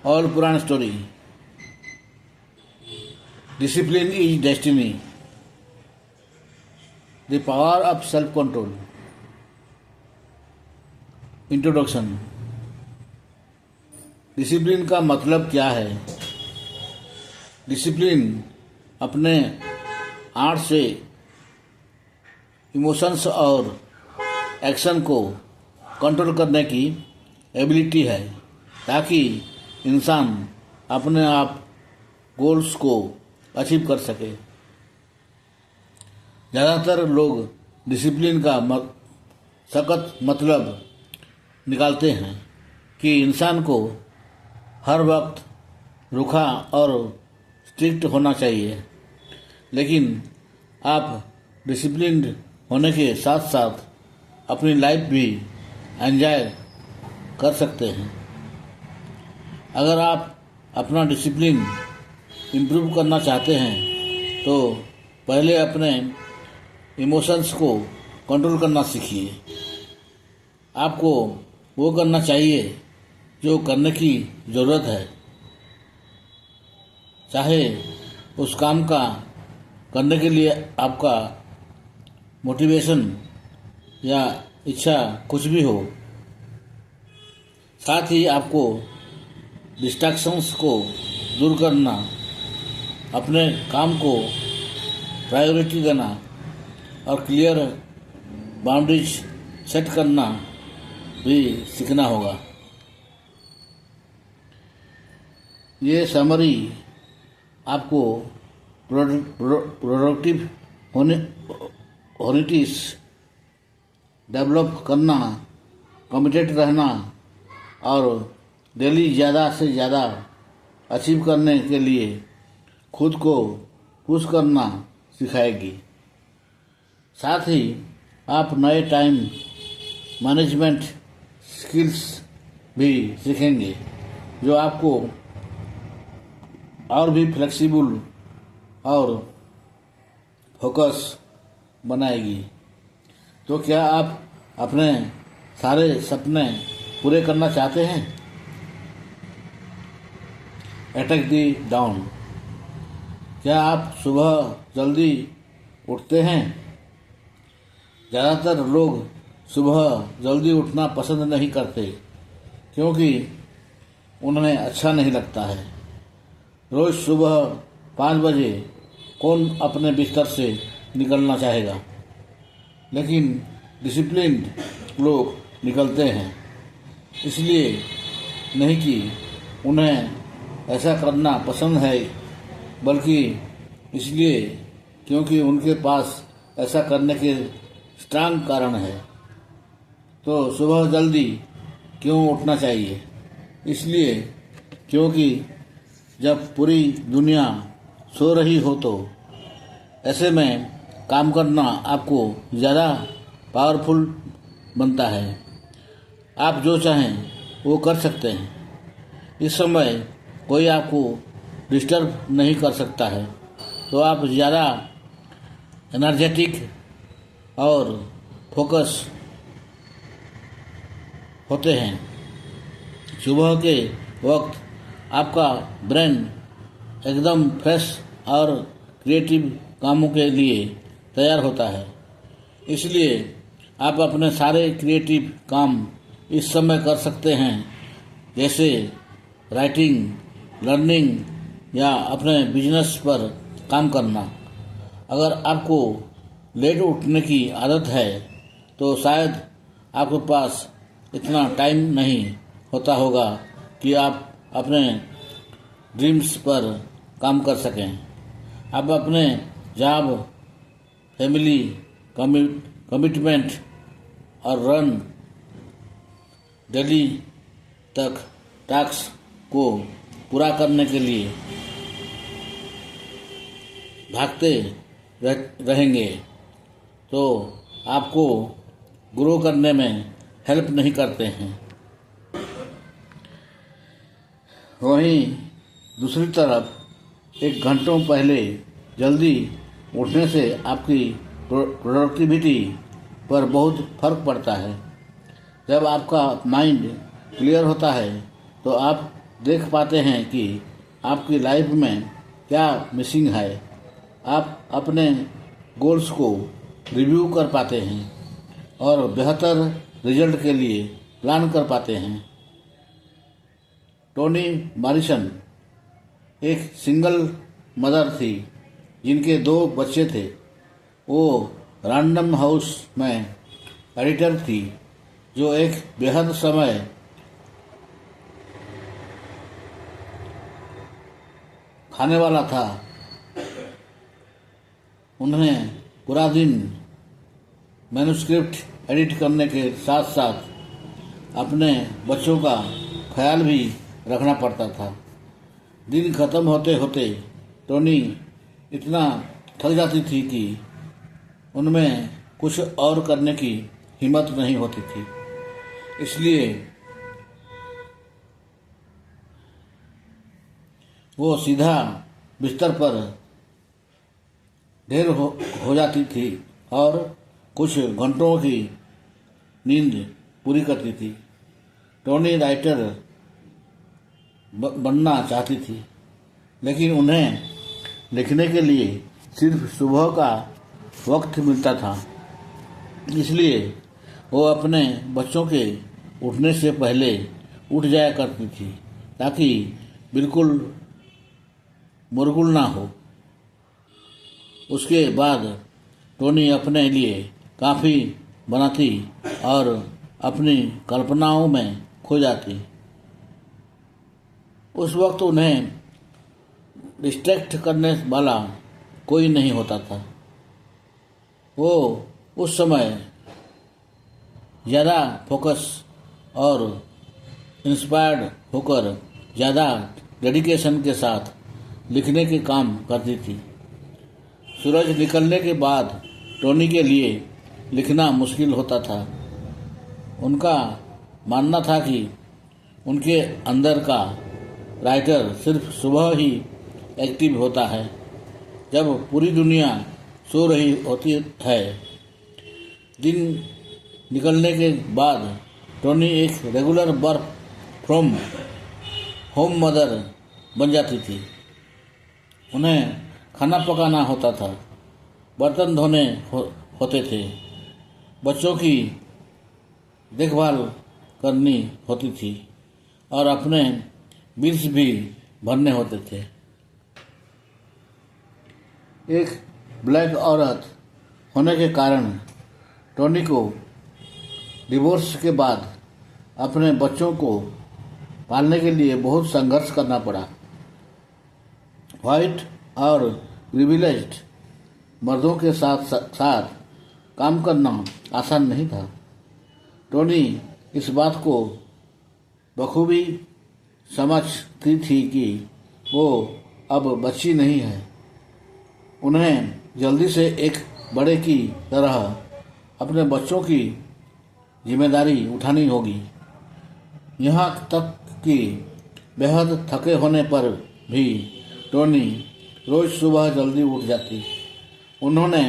All Puran story. Discipline is destiny, the power of self control. Introduction. Discipline का मतलब क्या है? डिसिप्लिन अपने आर्ट से इमोशंस और एक्शन को कंट्रोल करने की एबिलिटी है ताकि इंसान अपने आप गोल्स को अचीव कर सके। ज़्यादातर लोग डिसिप्लिन का सख्त मतलब निकालते हैं कि इंसान को हर वक्त रुखा और स्ट्रिक्ट होना चाहिए, लेकिन आप डिसिप्लिन्ड होने के साथ साथ अपनी लाइफ भी एंजॉय कर सकते हैं। अगर आप अपना डिसिप्लिन इम्प्रूव करना चाहते हैं तो पहले अपने इमोशंस को कंट्रोल करना सीखिए। आपको वो करना चाहिए जो करने की ज़रूरत है, चाहे उस काम का करने के लिए आपका मोटिवेशन या इच्छा कुछ भी हो। साथ ही आपको डिस्ट्रैक्शंस को दूर करना, अपने काम को प्रायोरिटी देना और क्लियर बाउंड्रीज सेट करना भी सीखना होगा। ये समरी आपको प्रोडक्टिव क्वालिटीज डेवलप करना, कमिटेड रहना और डेली ज़्यादा से ज़्यादा अचीव करने के लिए खुद को पुश करना सिखाएगी। साथ ही आप नए टाइम मैनेजमेंट स्किल्स भी सीखेंगे जो आपको और भी फ्लेक्सिबल और फोकस बनाएगी। तो क्या आप अपने सारे सपने पूरे करना चाहते हैं? अटैक दी डाउन। क्या आप सुबह जल्दी उठते हैं? ज़्यादातर लोग सुबह जल्दी उठना पसंद नहीं करते क्योंकि उन्हें अच्छा नहीं लगता है। रोज़ सुबह 5 बजे कौन अपने बिस्तर से निकलना चाहेगा, लेकिन डिसिप्लिन्ड लोग निकलते हैं, इसलिए नहीं कि उन्हें ऐसा करना पसंद है, बल्कि इसलिए क्योंकि उनके पास ऐसा करने के स्ट्रांग कारण है। तो सुबह जल्दी क्यों उठना चाहिए? इसलिए क्योंकि जब पूरी दुनिया सो रही हो तो ऐसे में काम करना आपको ज़्यादा पावरफुल बनता है। आप जो चाहें वो कर सकते हैं। इस समय कोई आपको डिस्टर्ब नहीं कर सकता है, तो आप ज़्यादा एनर्जेटिक और फोकस होते हैं। सुबह के वक्त आपका ब्रेन एकदम फ्रेश और क्रिएटिव कामों के लिए तैयार होता है, इसलिए आप अपने सारे क्रिएटिव काम इस समय कर सकते हैं, जैसे राइटिंग, लर्निंग या अपने बिजनेस पर काम करना। अगर आपको लेट उठने की आदत है तो शायद आपके पास इतना टाइम नहीं होता होगा कि आप अपने ड्रीम्स पर काम कर सकें। आप अपने जॉब, फैमिली, कमिटमेंट और रन डेली तक टास्क को पूरा करने के लिए भागते रहेंगे तो आपको ग्रो करने में हेल्प नहीं करते हैं। वहीं दूसरी तरफ एक घंटों पहले जल्दी उठने से आपकी प्रोडक्टिविटी पर बहुत फर्क पड़ता है। जब आपका माइंड क्लियर होता है तो आप देख पाते हैं कि आपकी लाइफ में क्या मिसिंग है। आप अपने गोल्स को रिव्यू कर पाते हैं और बेहतर रिजल्ट के लिए प्लान कर पाते हैं। टोनी मॉरिसन एक सिंगल मदर थी जिनके 2 बच्चे थे। वो रैंडम हाउस में एडिटर थी जो एक बेहद समय खाने वाला था। उन्हें पूरा दिन मैन्युस्क्रिप्ट एडिट करने के साथ साथ अपने बच्चों का ख्याल भी रखना पड़ता था। दिन खत्म होते होते टोनी इतना थक जाती थी कि उनमें कुछ और करने की हिम्मत नहीं होती थी। इसलिए वो सीधा बिस्तर पर ढेर हो जाती थी और कुछ घंटों की नींद पूरी करती थी। टोनी राइटर बनना चाहती थी, लेकिन उन्हें लिखने के लिए सिर्फ सुबह का वक्त मिलता था। इसलिए वो अपने बच्चों के उठने से पहले उठ जाया करती थी ताकि बिल्कुल मुरगुल ना हो। उसके बाद टोनी अपने लिए काफ़ी बनाती और अपनी कल्पनाओं में खो जाती। उस वक्त उन्हें डिस्ट्रैक्ट करने वाला कोई नहीं होता था। वो उस समय ज़्यादा फोकस और इंस्पायर्ड होकर ज़्यादा डेडिकेशन के साथ लिखने के काम करती थी। सूरज निकलने के बाद टोनी के लिए लिखना मुश्किल होता था। उनका मानना था कि उनके अंदर का राइटर सिर्फ सुबह ही एक्टिव होता है, जब पूरी दुनिया सो रही होती है। दिन निकलने के बाद टोनी एक regular work from home mother बन जाती थी। उन्हें खाना पकाना होता था, बर्तन धोने होते थे, बच्चों की देखभाल करनी होती थी और अपने बिल्स भी भरने होते थे। एक ब्लैक औरत होने के कारण टोनी को डिवोर्स के बाद अपने बच्चों को पालने के लिए बहुत संघर्ष करना पड़ा। व्हाइट और प्रिविलेज्ड मर्दों के साथ साथ काम करना आसान नहीं था। टोनी इस बात को बखूबी समझती थी कि वो अब बच्ची नहीं है। उन्हें जल्दी से एक बड़े की तरह अपने बच्चों की जिम्मेदारी उठानी होगी। यहाँ तक कि बेहद थके होने पर भी टोनी रोज सुबह जल्दी उठ जाती। उन्होंने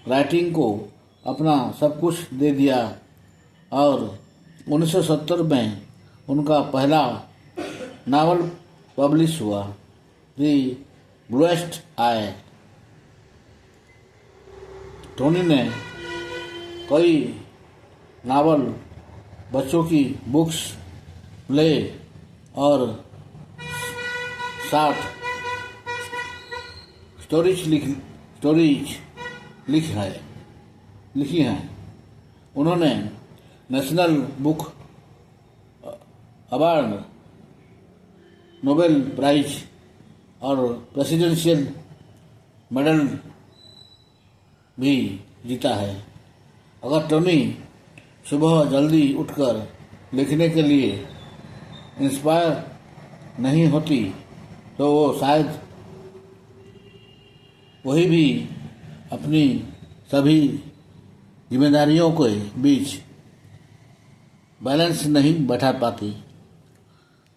राइटिंग को अपना सब कुछ दे दिया और 1970 में उनका पहला नावल पब्लिश हुआ, द ब्लूएस्ट आई। टोनी ने कई नावल, बच्चों की बुक्स, प्ले और 60 स्टोरीज लिखी हैं। उन्होंने National Book Award, Nobel Prize और प्रेसिडेंशियल मेडल भी जीता है। अगर टोनी सुबह जल्दी उठकर लिखने के लिए इंस्पायर नहीं होती तो वो शायद वही भी अपनी सभी जिम्मेदारियों के बीच बैलेंस नहीं बैठा पाती।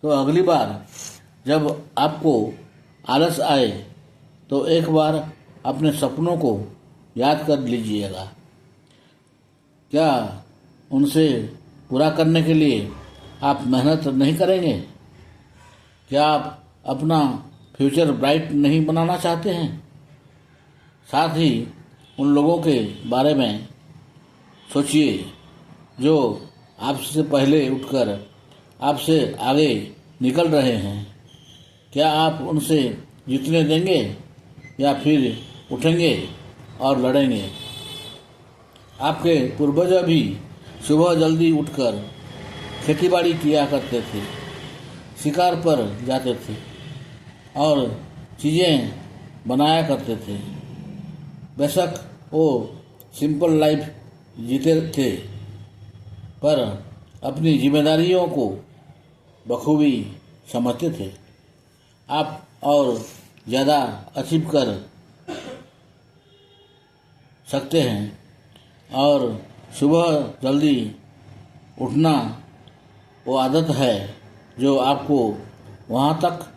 तो अगली बार जब आपको आलस आए तो एक बार अपने सपनों को याद कर लीजिएगा। क्या उनसे पूरा करने के लिए आप मेहनत नहीं करेंगे? क्या आप अपना फ्यूचर ब्राइट नहीं बनाना चाहते हैं? साथ ही उन लोगों के बारे में सोचिए जो आपसे पहले उठकर आपसे आगे निकल रहे हैं। क्या आप उनसे जीतने देंगे या फिर उठेंगे और लड़ेंगे? आपके पूर्वज भी सुबह जल्दी उठकर खेतीबाड़ी किया करते थे, शिकार पर जाते थे और चीज़ें बनाया करते थे। बेशक वो सिंपल लाइफ जीते थे, पर अपनी जिम्मेदारियों को बखूबी समझते थे। आप और ज़्यादा अचीव कर सकते हैं और सुबह जल्दी उठना वो आदत है जो आपको वहाँ तक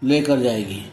लेकर जाएगी।